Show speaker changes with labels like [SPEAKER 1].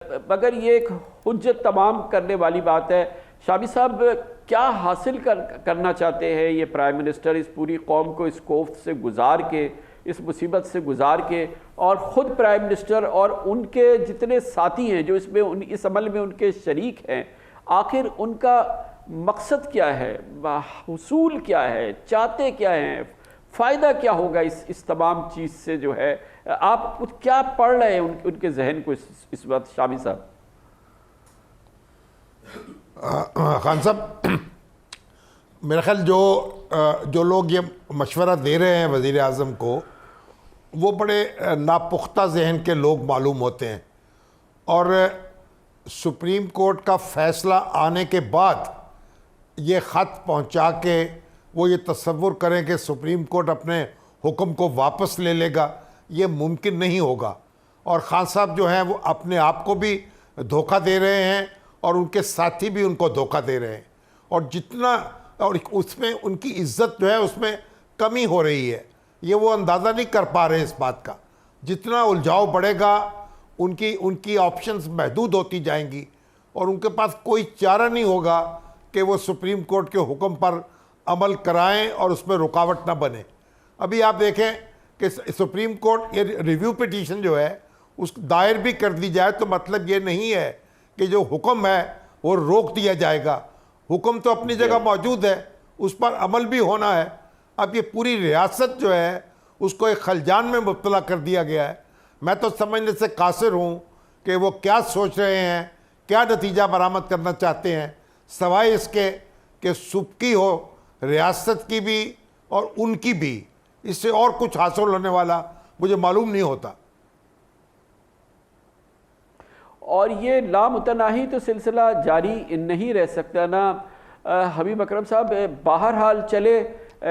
[SPEAKER 1] मगर ये एक हुज्जत तमाम करने वाली बात है। शामी साहब क्या हासिल करना चाहते हैं ये प्राइम मिनिस्टर इस पूरी कौम को इस कोफ्त से गुजार के, इस मुसीबत से गुजार के, और ख़ुद प्राइम मिनिस्टर और उनके जितने साथी हैं जो इसमें इस अमल में उनके शरीक हैं, आखिर उनका मकसद क्या है, हुसूल क्या है, चाहते क्या हैं, फ़ायदा क्या होगा इस तमाम चीज़ से जो है? आप कुछ क्या पढ़ रहे हैं उनके जहन को इस वक्त शामी साहब?
[SPEAKER 2] खान साहब, मेरा ख्याल जो लोग ये मशवरा दे रहे हैं वज़ीर आज़म को, वो बड़े नापुख्ता जहन के लोग मालूम होते हैं। और सुप्रीम कोर्ट का फ़ैसला आने के बाद ये ख़त पहुंचा के वो ये तसव्वुर करें कि सुप्रीम कोर्ट अपने हुक्म को वापस ले लेगा, ये मुमकिन नहीं होगा। और ख़ान साहब जो हैं वो अपने आप को भी धोखा दे रहे हैं और उनके साथी भी उनको धोखा दे रहे हैं। और जितना और उसमें उनकी इज्जत जो है उसमें कमी हो रही है, ये वो अंदाज़ा नहीं कर पा रहे इस बात का। जितना उलझाव बढ़ेगा उनकी ऑप्शंस महदूद होती जाएंगी और उनके पास कोई चारा नहीं होगा कि वो सुप्रीम कोर्ट के हुक्म पर अमल कराएं और उसमें रुकावट ना बने। अभी आप देखें कि सुप्रीम कोर्ट ये रिव्यू पिटीशन जो है उस दायर भी कर दी जाए तो मतलब ये नहीं है कि जो हुक्म है वो रोक दिया जाएगा। हुक्म तो अपनी जगह मौजूद है, उस पर अमल भी होना है। अब ये पूरी रियासत जो है उसको एक खलजान में मुब्तला कर दिया गया है। मैं तो समझने से कासिर हूँ कि वो क्या सोच रहे हैं, क्या नतीजा बरामद करना चाहते हैं, सवाए इसके कि सुबकी हो रियासत की भी और उनकी भी। इससे और कुछ हासिल होने वाला मुझे मालूम नहीं होता।
[SPEAKER 1] और ये लामुतनाही तो सिलसिला जारी नहीं रह सकता ना हबीब अकरम साहब। बहरहाल चले